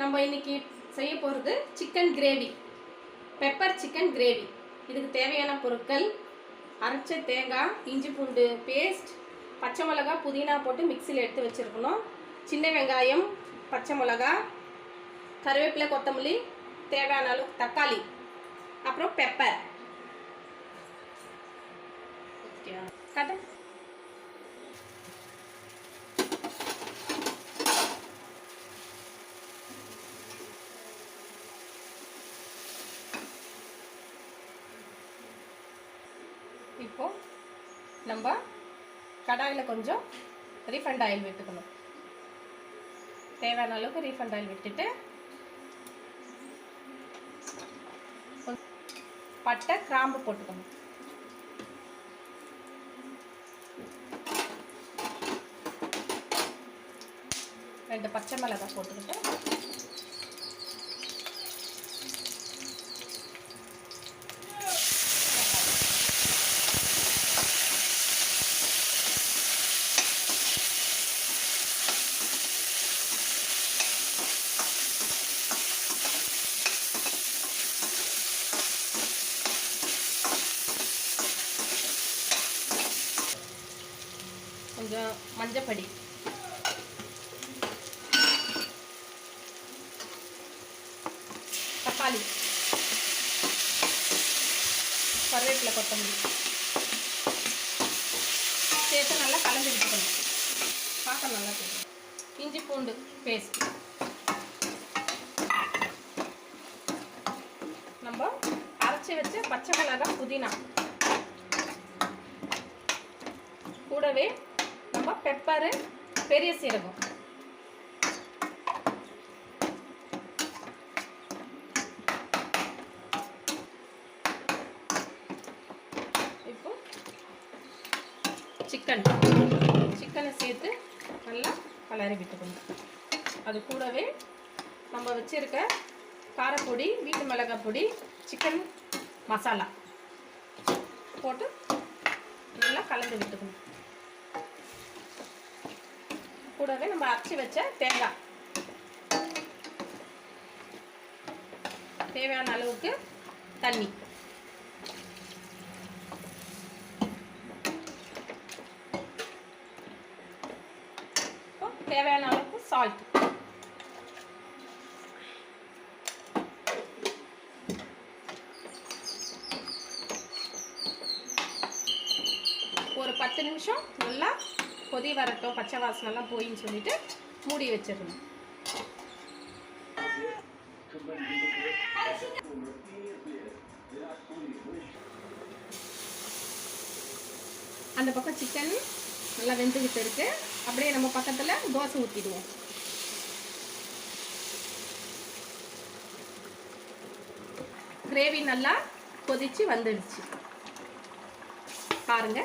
நம்ம இன்னைக்கு செய்ய போகிறது chicken gravy, pepper chicken gravy. இதுக்கு தேவையான பொருட்கள்: அரைச்ச தேங்காய், இஞ்சி பூண்டு பேஸ்ட், பச்சை மிளகாய், புதினா போட்டு மிக்சியில் எடுத்து வச்சுருக்கணும், சின்ன வெங்காயம், பச்சை மிளகாய், கருவேப்பிலை, கொத்தமல்லி, தேவையான அளவு தக்காளி, அப்புறம் பெப்பர். கட்ட இப்போ நம்ம கடாயில் கொஞ்சம் ரீஃபைண்ட் ஆயில் விட்டுக்கணும். தேவையான அளவுக்கு ரீஃபைண்ட் ஆயில் விட்டுட்டு பட்டை, கிராம்பு போட்டுக்கணும். ரெண்டு பச்சை மிளகாய் போட்டுக்கிட்டு கொஞ்சம் மஞ்சப்பொடி, தக்காளி, கருவேப்பிலை, கொத்தமல்லி சேர்த்து நல்லா கலந்து விட்டுக்கணும். பார்க்க நல்லா தெரியும். இஞ்சி பூண்டு பேஸ்ட் நம்ம அரைச்சி வச்ச பச்சை மிளகாய், புதினா, கூடவே நம்ம பெப்பரு, பெரிய சீரகம், இப்போ சிக்கனை சேர்த்து நல்லா கலரி விட்டுக்கணும். அது கூடவே நம்ம வச்சிருக்க காரப்பொடி, வீட்டு மிளகாய் பொடி, சிக்கன் மசாலா போட்டு நல்லா கலந்து விட்டுக்கணும். கூடவே நம்ம அரைச்சி வச்ச தேங்காய், தேவையான அளவுக்கு தண்ணி, தேவையான அளவுக்கு சால்ட். ஒரு 10 நிமிஷம் நல்லா கொதி வரட்டும், பச்சை வாசனைலாம் போயின்னு சொல்லிட்டு மூடி வச்சிடணும். அந்த பக்கம் சிக்கன் நல்லா வெந்துக்கிட்டு இருக்கு. அப்படியே நம்ம பக்கத்தில் தோசை ஊற்றிடுவோம். கிரேவி நல்லா கொதிச்சு வந்துடுச்சு பாருங்க.